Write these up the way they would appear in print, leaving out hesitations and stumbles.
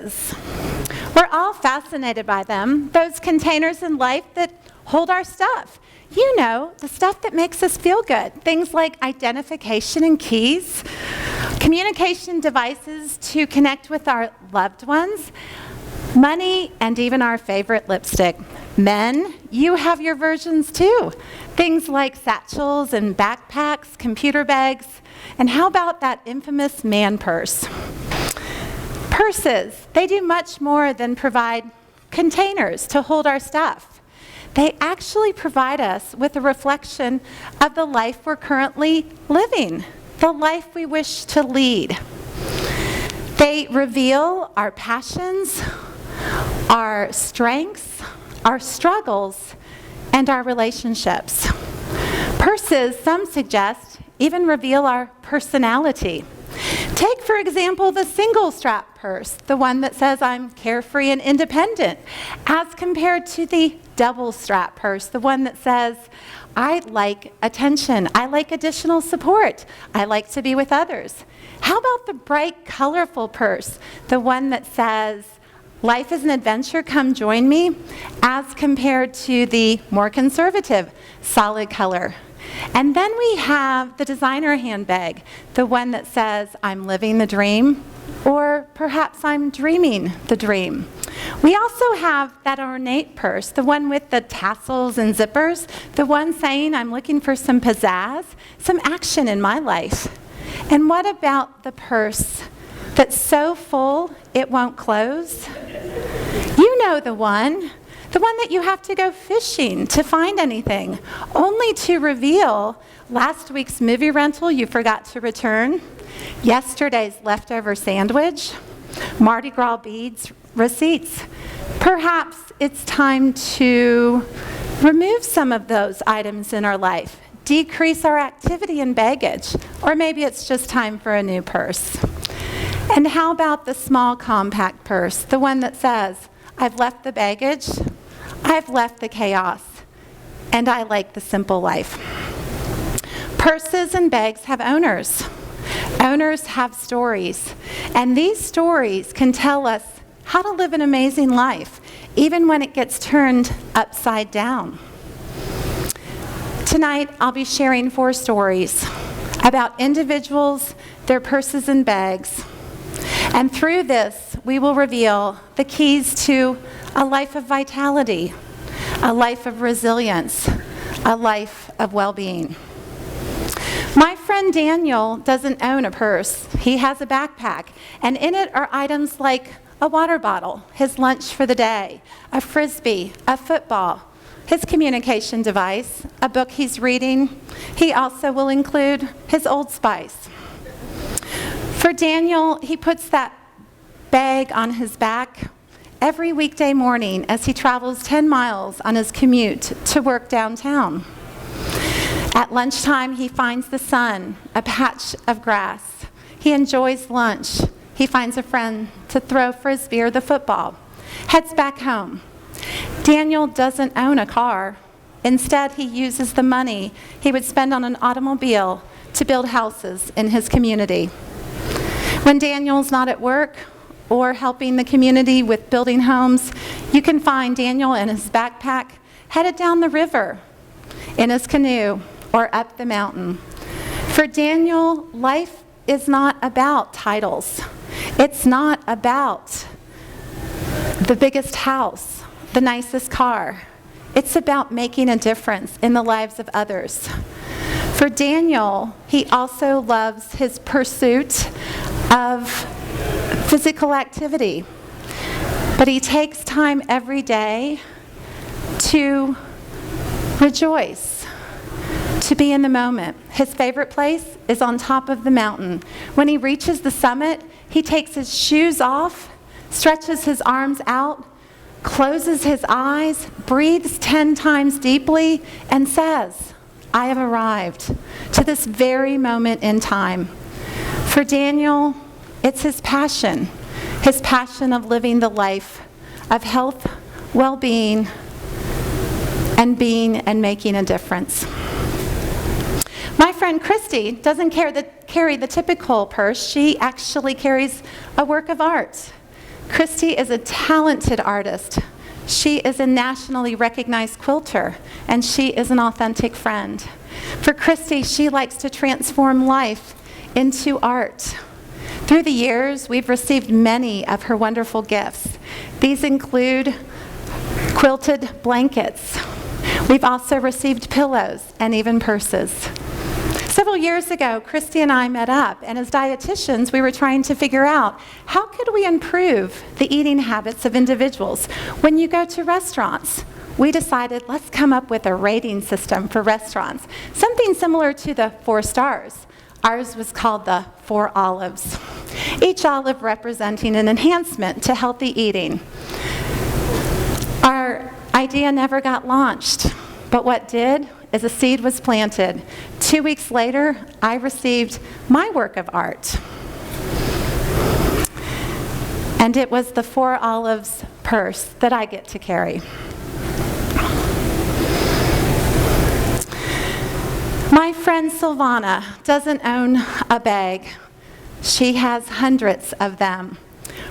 purses. We're all fascinated by them, those containers in life that hold our stuff. You know, the stuff that makes us feel good. Things like identification and keys, communication devices to connect with our loved ones, money, and even our favorite lipstick. Men, you have your versions too. Things like satchels and backpacks, computer bags, and how about that infamous man purse? Purses, they do much more than provide containers to hold our stuff. They actually provide us with a reflection of the life we're currently living, the life we wish to lead. They reveal our passions, our strengths, our struggles, and our relationships. Purses, some suggest, even reveal our personality. Take, for example, the single strap purse, the one that says I'm carefree and independent, as compared to the double strap purse, the one that says I like attention, I like additional support, I like to be with others. How about the bright, colorful purse, the one that says life is an adventure, come join me, as compared to the more conservative, solid color? And then we have the designer handbag, the one that says, I'm living the dream, or perhaps I'm dreaming the dream. We also have that ornate purse, the one with the tassels and zippers, the one saying, I'm looking for some pizzazz, some action in my life. And what about the purse that's so full it won't close? You know the one that you have to go fishing to find anything, only to reveal last week's movie rental you forgot to return, yesterday's leftover sandwich, Mardi Gras beads, receipts. Perhaps it's time to remove some of those items in our life, decrease our activity and baggage, or maybe it's just time for a new purse. And how about the small compact purse, the one that says, I've left the baggage, I've left the chaos, and I like the simple life. Purses and bags have owners. Owners have stories, and these stories can tell us how to live an amazing life, even when it gets turned upside down. Tonight, I'll be sharing 4 stories about individuals, their purses and bags. And through this, we will reveal the keys to a life of vitality, a life of resilience, a life of well-being. My friend Daniel doesn't own a purse. He has a backpack, and in it are items like a water bottle, his lunch for the day, a frisbee, a football, his communication device, a book he's reading. He also will include his Old Spice. For Daniel, he puts that bag on his back every weekday morning as he travels 10 miles on his commute to work downtown. At lunchtime, he finds the sun, a patch of grass. He enjoys lunch. He finds a friend to throw frisbee or the football, heads back home. Daniel doesn't own a car. Instead, he uses the money he would spend on an automobile to build houses in his community. When Daniel's not at work or helping the community with building homes, you can find Daniel in his backpack headed down the river, in his canoe, or up the mountain. For Daniel, life is not about titles. It's not about the biggest house, the nicest car. It's about making a difference in the lives of others. For Daniel, he also loves his pursuit of physical activity, but he takes time every day to rejoice, to be in the moment. His favorite place is on top of the mountain. When he reaches the summit, he takes his shoes off, stretches his arms out, closes his eyes, breathes 10 times deeply, and says, I have arrived to this very moment in time. For Daniel, it's his passion of living the life of health, well-being, and being and making a difference. My friend Christy doesn't carry the typical purse. She actually carries a work of art. Christy is a talented artist. She is a nationally recognized quilter, and she is an authentic friend. For Christy, she likes to transform life into art. Through the years, we've received many of her wonderful gifts. These include quilted blankets. We've also received pillows and even purses. Several years ago, Christy and I met up, and as dietitians, we were trying to figure out how could we improve the eating habits of individuals. When you go to restaurants, we decided let's come up with a rating system for restaurants, something similar to the 4 stars. Ours was called the 4 olives, each olive representing an enhancement to healthy eating. Our idea never got launched, but what did is a seed was planted. 2 weeks later, I received my work of art. And it was the 4 olives purse that I get to carry. My friend Silvana doesn't own a bag. She has hundreds of them.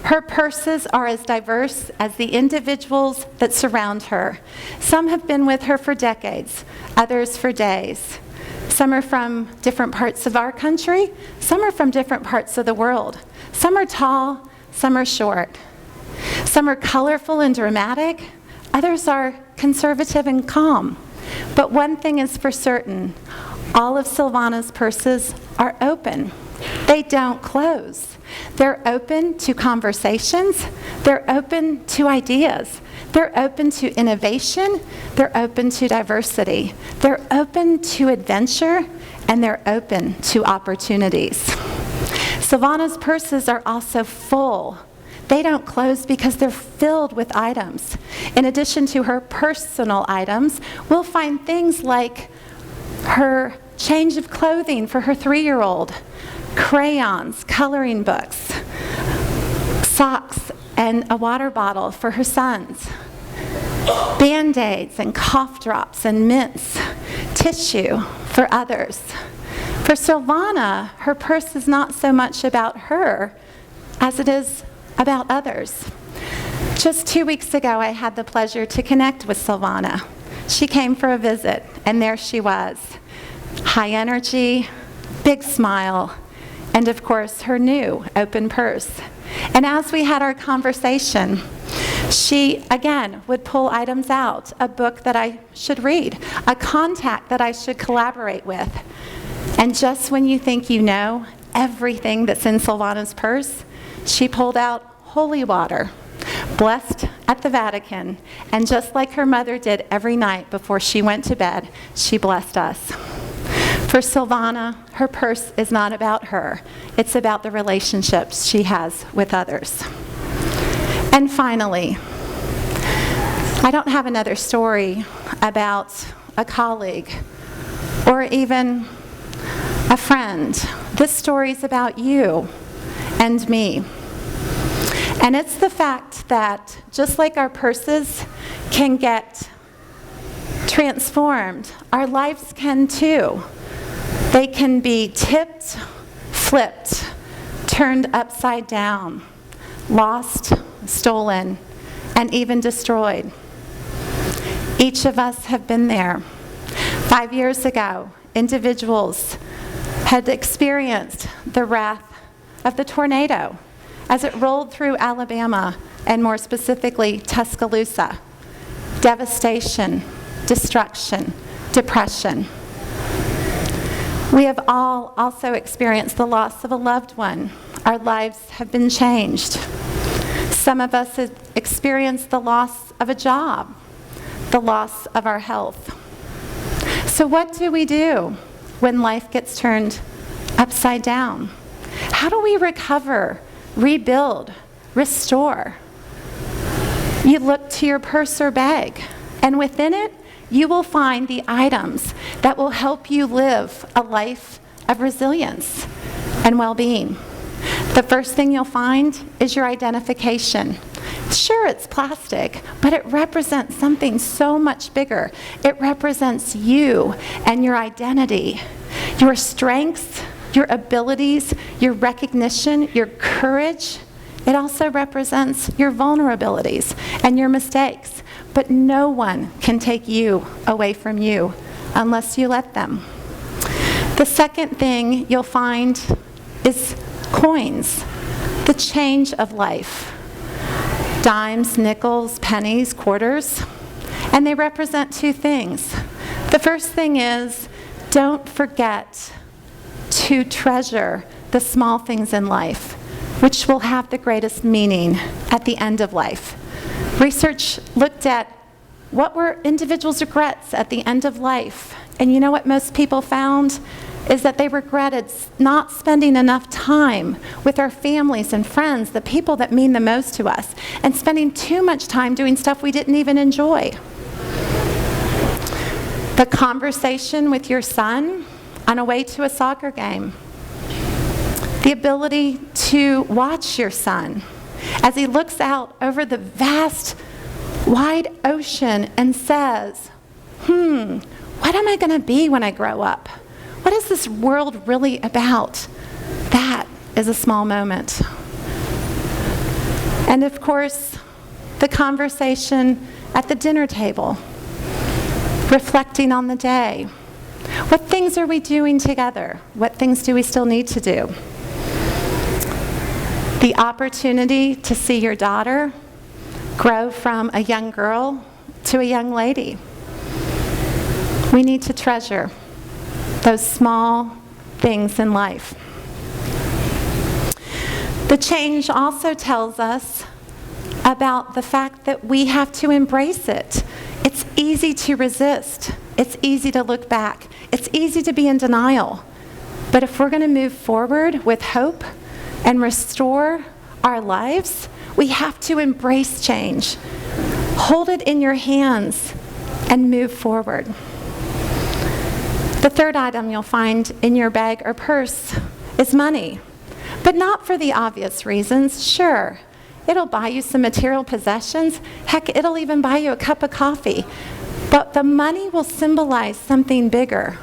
Her purses are as diverse as the individuals that surround her. Some have been with her for decades, others for days. Some are from different parts of our country, some are from different parts of the world. Some are tall, some are short. Some are colorful and dramatic, others are conservative and calm. But one thing is for certain, all of Silvana's purses are open. They don't close. They're open to conversations. They're open to ideas. They're open to innovation. They're open to diversity. They're open to adventure, and they're open to opportunities. Silvana's purses are also full. They don't close because they're filled with items. In addition to her personal items, we'll find things like her change of clothing for her 3-year-old, crayons, coloring books, socks, and a water bottle for her sons, Band-Aids and cough drops and mints, tissue for others. For Silvana, her purse is not so much about her as it is about others. Just 2 weeks ago, I had the pleasure to connect with Silvana. She came for a visit, and there she was. High energy, big smile, and of course, her new open purse. And as we had our conversation, she, again, would pull items out, a book that I should read, a contact that I should collaborate with. And just when you think you know everything that's in Silvana's purse, she pulled out holy water, blessed at the Vatican, and just like her mother did every night before she went to bed, she blessed us. For Silvana, her purse is not about her. It's about the relationships she has with others. And finally, I don't have another story about a colleague or even a friend. This story's about you and me. And it's the fact that just like our purses can get transformed, our lives can too. They can be tipped, flipped, turned upside down, lost, stolen, and even destroyed. Each of us have been there. 5 years ago, individuals had experienced the wrath of the tornado as it rolled through Alabama, and more specifically, Tuscaloosa. Devastation, destruction, depression. We have all also experienced the loss of a loved one. Our lives have been changed. Some of us have experienced the loss of a job, the loss of our health. So what do we do when life gets turned upside down? How do we recover, rebuild, restore? You look to your purse or bag, and within it, you will find the items that will help you live a life of resilience and well-being. The first thing you'll find is your identification. Sure, it's plastic, but it represents something so much bigger. It represents you and your identity, your strengths, your abilities, your recognition, your courage, It also represents your vulnerabilities and your mistakes. But no one can take you away from you unless you let them. The second thing you'll find is coins, the change of life. Dimes, nickels, pennies, quarters. And they represent two things. The first thing is, don't forget to treasure the small things in life, which will have the greatest meaning at the end of life. Research looked at what were individuals' regrets at the end of life. And you know what most people found? Is that they regretted not spending enough time with our families and friends, the people that mean the most to us, and spending too much time doing stuff we didn't even enjoy. The conversation with your son on a way to a soccer game. The ability to watch your son as he looks out over the vast, wide ocean and says, what am I going to be when I grow up? What is this world really about? That is a small moment. And of course, the conversation at the dinner table, reflecting on the day. What things are we doing together? What things do we still need to do? The opportunity to see your daughter grow from a young girl to a young lady. We need to treasure those small things in life. The change also tells us about the fact that we have to embrace it. It's easy to resist. It's easy to look back. It's easy to be in denial. But if we're going to move forward with hope and restore our lives, we have to embrace change. Hold it in your hands and move forward. The third item you'll find in your bag or purse is money, but not for the obvious reasons. Sure, it'll buy you some material possessions. Heck, it'll even buy you a cup of coffee. But the money will symbolize something bigger.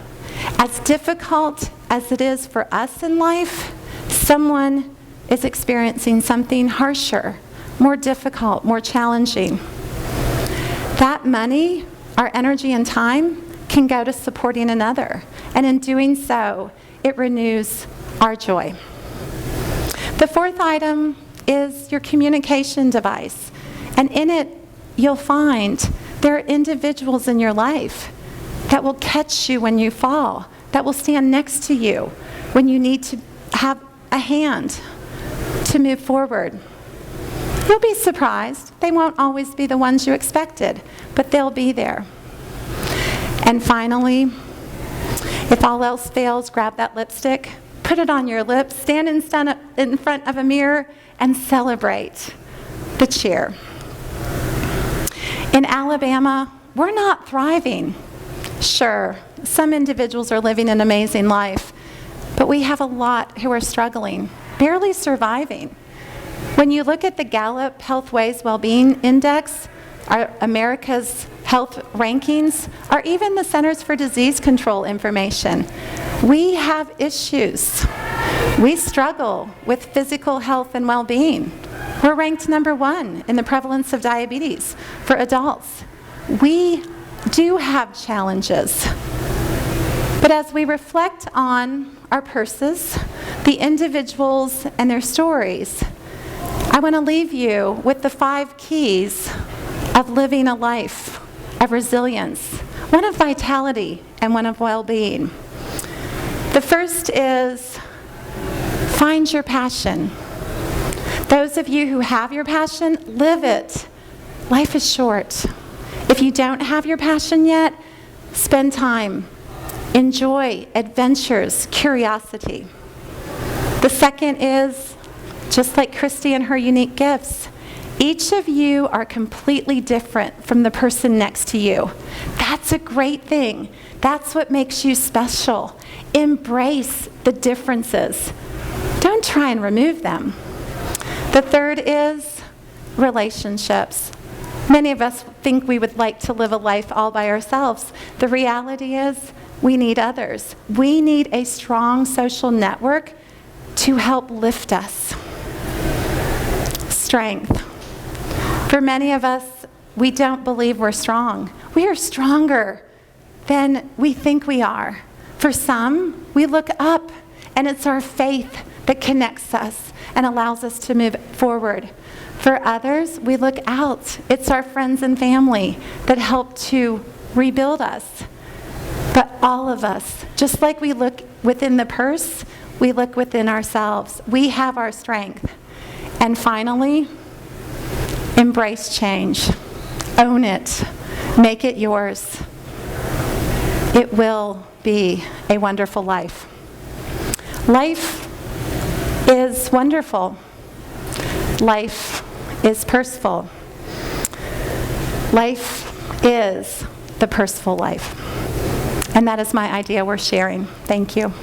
As difficult as it is for us in life, someone is experiencing something harsher, more difficult, more challenging. That money, our energy and time, can go to supporting another. And in doing so, it renews our joy. The fourth item is your communication device. And in it, you'll find there are individuals in your life that will catch you when you fall, that will stand next to you when you need to have a hand to move forward. You'll be surprised. They won't always be the ones you expected, but they'll be there. And finally, if all else fails, grab that lipstick, put it on your lips, stand in front of a mirror, and celebrate the cheer. In Alabama, we're not thriving. Sure, some individuals are living an amazing life, but we have a lot who are struggling, barely surviving. When you look at the Gallup Health Ways Wellbeing Index, America's health rankings, or even the Centers for Disease Control information, we have issues. We struggle with physical health and well-being. We're ranked number 1 in the prevalence of diabetes for adults. We do have challenges. But as we reflect on our purses, the individuals and their stories, I want to leave you with the 5 keys of living a life of resilience, one of vitality and one of well-being. The first is find your passion. Those of you who have your passion, live it. Life is short. If you don't have your passion yet, spend time. Enjoy adventures, curiosity. The second is, just like Christy and her unique gifts, each of you are completely different from the person next to you. That's a great thing. That's what makes you special. Embrace the differences. Don't try and remove them. The third is relationships. Many of us think we would like to live a life all by ourselves. The reality is we need others. We need a strong social network to help lift us. strength. For many of us, we don't believe we're strong. We are stronger than we think we are. For some, we look up, and it's our faith that connects us and allows us to move forward. For others, we look out. It's our friends and family that help to rebuild us. But all of us, just like we look within the purse, we look within ourselves. We have our strength. And finally, embrace change. Own it. Make it yours. It will be a wonderful life. Life is wonderful. Life is Purseful. Life is the Purseful life. And that is my idea we're sharing. Thank you.